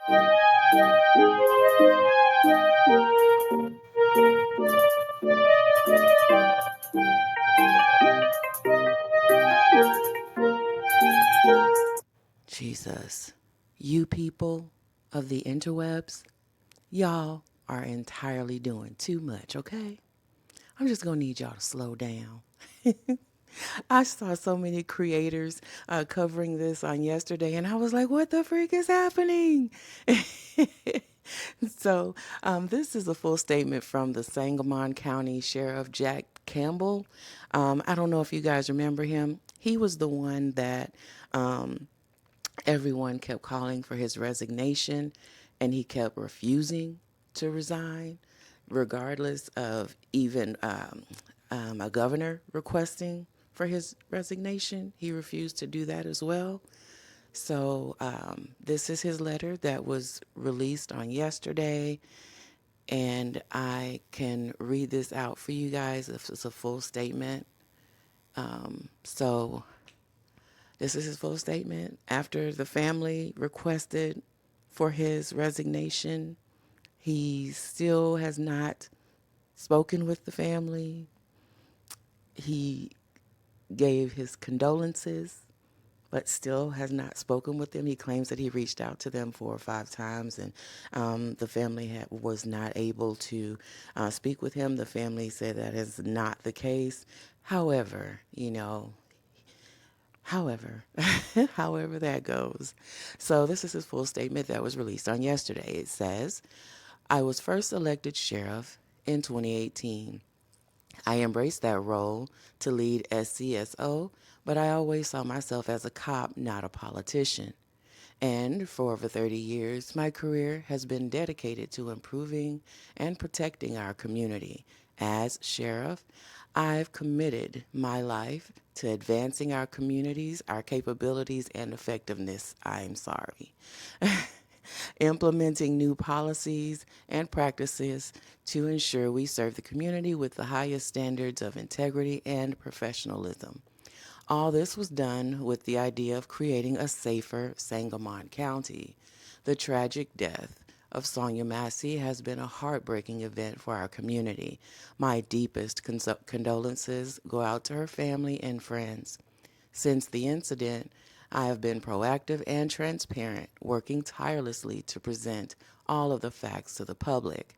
Jesus, you people of the interwebs, y'all are entirely doing too much, okay? I'm just gonna need y'all to slow down. I saw so many creators covering this on yesterday, and I was like, what the freak is happening? This is a full statement from the Sangamon County Sheriff Jack Campbell. I don't know if you guys remember him. He was the one that everyone kept calling for his resignation, and he kept refusing to resign, regardless of even a governor requesting for his resignation. He refused to do that as well. This is his letter that was released on yesterday, and I can read this out for you guys if it's a full statement. So, this is his full statement. After the family requested for his resignation, he still has not spoken with the family. He gave his condolences, but still has not spoken with them. He claims that he reached out to them 4 or 5 times, and the family was not able to speak with him. The family said that is not the case. However, However, however that goes. So this is his full statement that was released on yesterday. It says, I was first elected sheriff in 2018. I embraced that role to lead SCSO, but I always saw myself as a cop, not a politician. And for over 30 years, my career has been dedicated to improving and protecting our community. As sheriff, I've committed my life to advancing our communities, our capabilities, and effectiveness. I'm sorry. Implementing new policies and practices to ensure we serve the community with the highest standards of integrity and professionalism. All this was done with the idea of creating a safer Sangamon County. The tragic death of Sonya Massey has been a heartbreaking event for our community. My deepest condolences go out to her family and friends. Since the incident, I have been proactive and transparent, working tirelessly to present all of the facts to the public.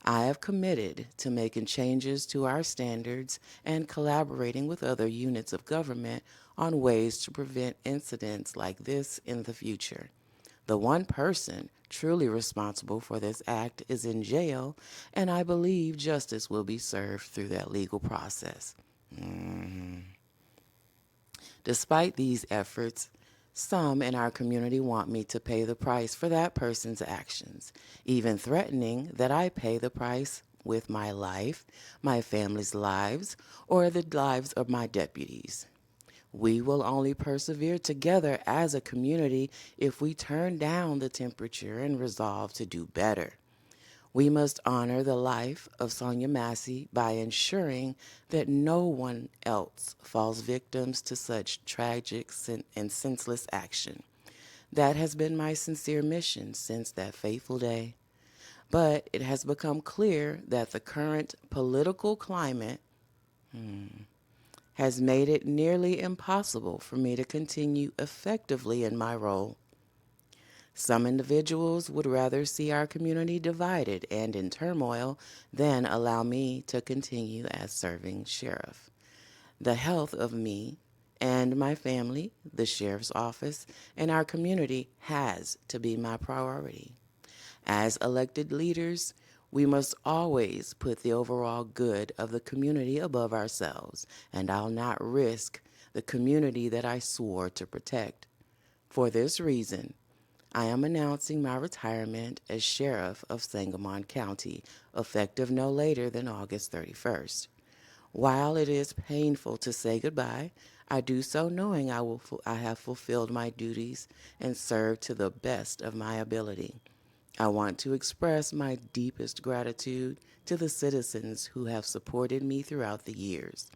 I have committed to making changes to our standards and collaborating with other units of government on ways to prevent incidents like this in the future. The one person truly responsible for this act is in jail, and I believe justice will be served through that legal process. Despite these efforts, some in our community want me to pay the price for that person's actions, even threatening that I pay the price with my life, my family's lives, or the lives of my deputies. We will only persevere together as a community if we turn down the temperature and resolve to do better. We must honor the life of Sonya Massey by ensuring that no one else falls victims to such tragic and senseless action. That has been my sincere mission since that fateful day. But it has become clear that the current political climate has made it nearly impossible for me to continue effectively in my role. Some individuals would rather see our community divided and in turmoil than allow me to continue as serving sheriff. The health of me and my family, the sheriff's office, and our community has to be my priority. As elected leaders, we must always put the overall good of the community above ourselves, and I'll not risk the community that I swore to protect. For this reason, I am announcing my retirement as Sheriff of Sangamon County, effective no later than August 31st. While it is painful to say goodbye, I do so knowing I have fulfilled my duties and served to the best of my ability. I want to express my deepest gratitude to the citizens who have supported me throughout the years.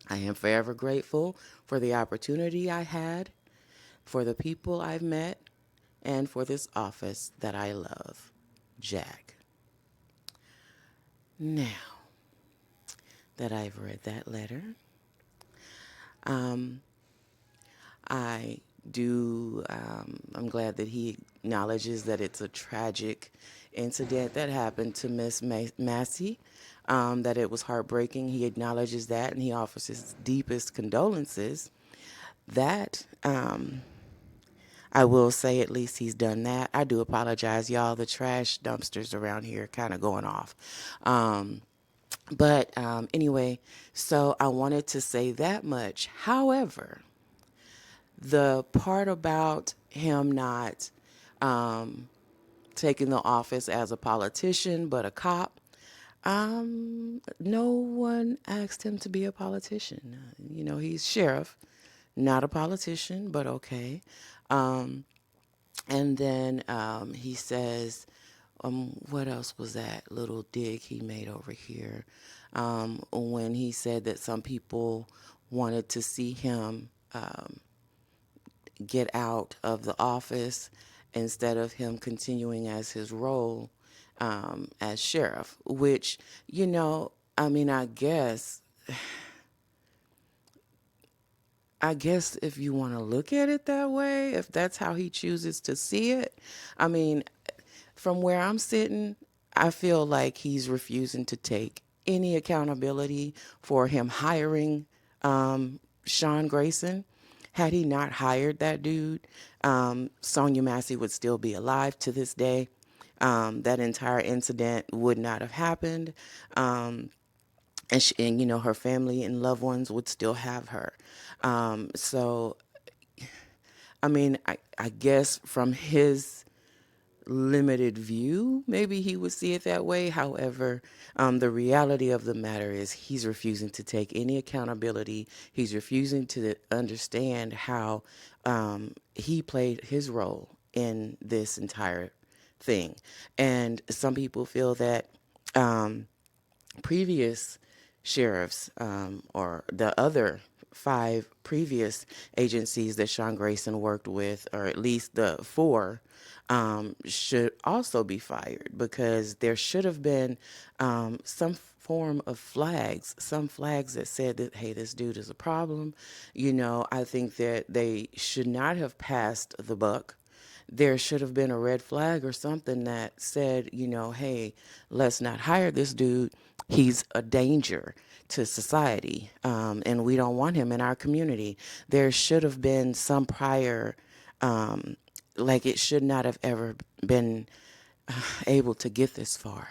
I am forever grateful for the opportunity I had, for the people I've met, and for this office that I love. Jack. Now that I've read that letter, um, I I'm glad that he acknowledges that it's a tragic incident that happened to Miss Massey, that it was heartbreaking. He acknowledges that and he offers his deepest condolences. That, I will say at least he's done that. I do apologize, y'all. The trash dumpsters around here kind of going off. But anyway, so I wanted to say that much. However, the part about him not taking the office as a politician but a cop, no one asked him to be a politician. He's sheriff, not a politician, but okay. And then he says, what else was that little dig he made over here? When he said that some people wanted to see him get out of the office instead of him continuing as his role as sheriff, which, I mean, I guess if you want to look at it that way, if that's how he chooses to see it, I mean, from where I'm sitting, I feel like he's refusing to take any accountability for him hiring Sean Grayson. Had he not hired that dude, Sonya Massey would still be alive to this day. That entire incident would not have happened. And her family and loved ones would still have her. So, I mean, I guess from his limited view, maybe he would see it that way. However, the reality of the matter is he's refusing to take any accountability. He's refusing to understand how he played his role in this entire thing. And some people feel that previous sheriffs, or the other 5 previous agencies that Sean Grayson worked with, or at least the 4, should also be fired because there should have been some form of flags, some flags that said that, hey, this dude is a problem. I think that they should not have passed the buck. There should have been a red flag or something that said, hey, let's not hire this dude. He's a danger to society, and we don't want him in our community. There should have been some prior, like it should not have ever been able to get this far.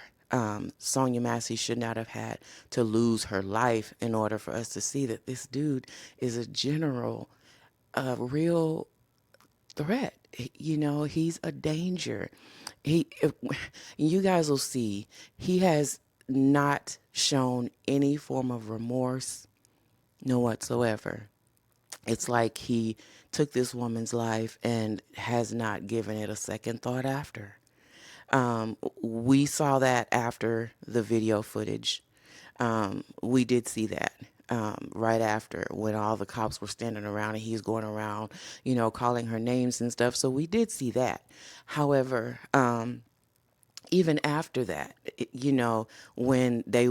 Sonya Massey should not have had to lose her life in order for us to see that this dude is a general, a real threat. He's a danger. You guys will see, he has not shown any form of remorse, no whatsoever. It's like he took this woman's life and has not given it a second thought after. We saw that after the video footage. We did see that right after when all the cops were standing around and he's going around, calling her names and stuff. So we did see that. However, even after that, when they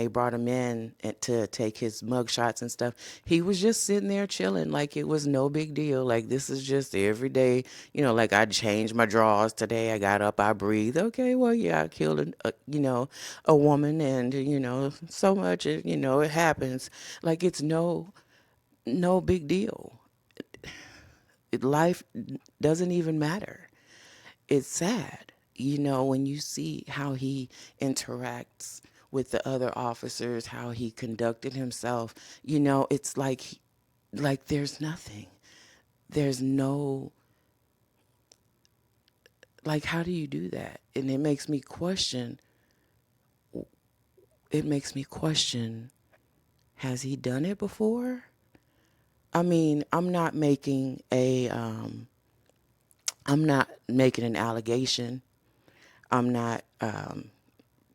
brought him in to take his mug shots and stuff, he was just sitting there chilling like it was no big deal. Like, this is just every day, like I changed my drawers today. I got up, I breathed. Okay, well, yeah, I killed a woman, and so much, it happens. Like, it's no big deal. Life doesn't even matter. It's sad, when you see how he interacts with the other officers, how he conducted himself. It's like there's nothing. There's no, like, how do you do that? And it makes me question, has he done it before? I mean, I'm not making an allegation. I'm not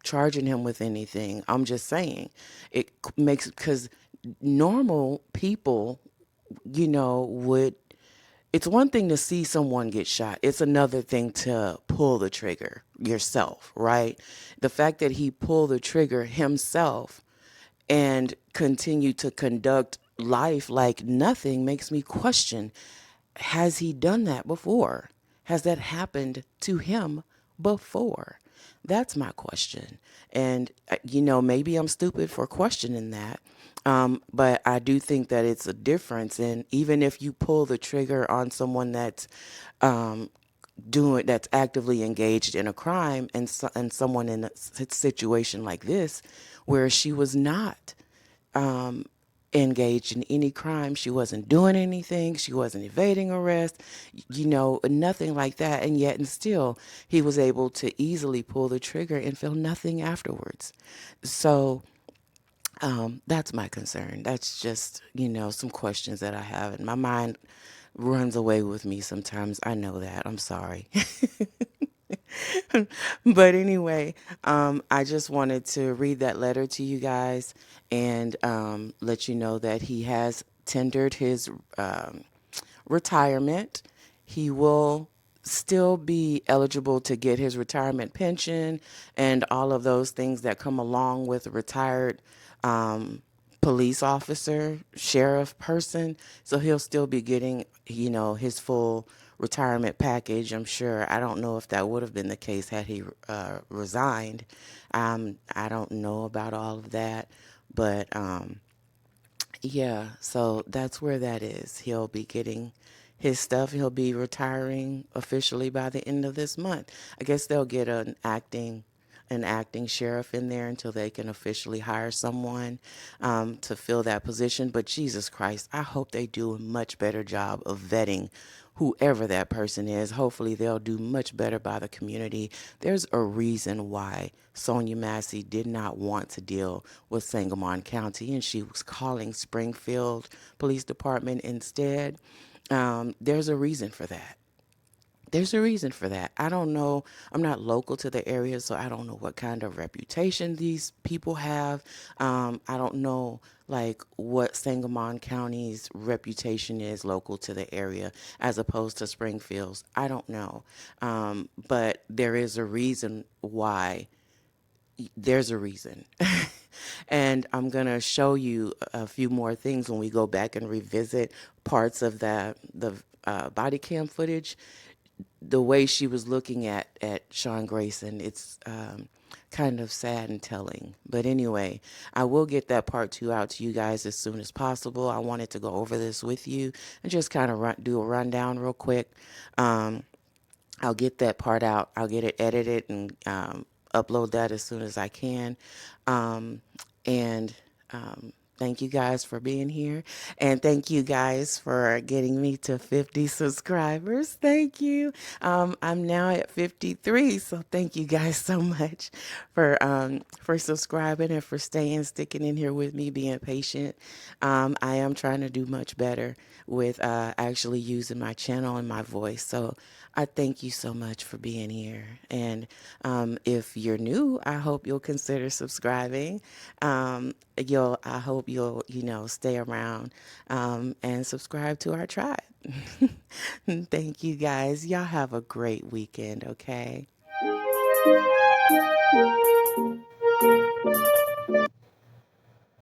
charging him with anything. I'm just saying it makes, because normal people, would It's one thing to see someone get shot. It's another thing to pull the trigger yourself, right? The fact that he pulled the trigger himself and continue to conduct life like nothing makes me question, has he done that before? Has that happened to him before? That's my question. And, maybe I'm stupid for questioning that. But I do think that it's a difference. And even if you pull the trigger on someone that's um, that's actively engaged in a crime, and someone in a situation like this where she was not engaged in any crime. She wasn't doing anything. She wasn't evading arrest, nothing like that. And yet, and still, he was able to easily pull the trigger and feel nothing afterwards. So that's my concern. That's just, some questions that I have. And my mind runs away with me sometimes. I know that. I'm sorry. But anyway, I just wanted to read that letter to you guys and let you know that he has tendered his retirement. He will still be eligible to get his retirement pension and all of those things that come along with a retired police officer, sheriff person. So he'll still be getting, his full retirement package, I'm sure. I don't know if that would have been the case had he resigned. I don't know about all of that, but yeah, so that's where that is. He'll be getting his stuff. He'll be retiring officially by the end of this month. I guess they'll get an acting sheriff in there until they can officially hire someone to fill that position. But Jesus Christ, I hope they do a much better job of vetting whoever that person is. Hopefully they'll do much better by the community. There's a reason why Sonya Massey did not want to deal with Sangamon County and she was calling Springfield Police Department instead. There's a reason for that. There's a reason for that. I don't know. I'm not local to the area, so I don't know what kind of reputation these people have. I don't know, like, what Sangamon County's reputation is local to the area as opposed to Springfield's. I don't know. But there is a reason why. There's a reason. And I'm going to show you a few more things when we go back and revisit parts of the body cam footage. The way she was looking at Sean Grayson, it's kind of sad and telling. But anyway, I will get that part 2 out to you guys as soon as possible. I wanted to go over this with you and just kind of do a rundown real quick. I'll get that part out. I'll get it edited and upload that as soon as I can. And thank you guys for being here. And thank you guys for getting me to 50 subscribers. Thank you. I'm now at 53. So thank you guys so much for subscribing and for sticking in here with me, being patient. I am trying to do much better with actually using my channel and my voice. So I thank you so much for being here. And if you're new, I hope you'll consider subscribing. I hope you'll, stay around and subscribe to our tribe. Thank you guys. Y'all have a great weekend, okay?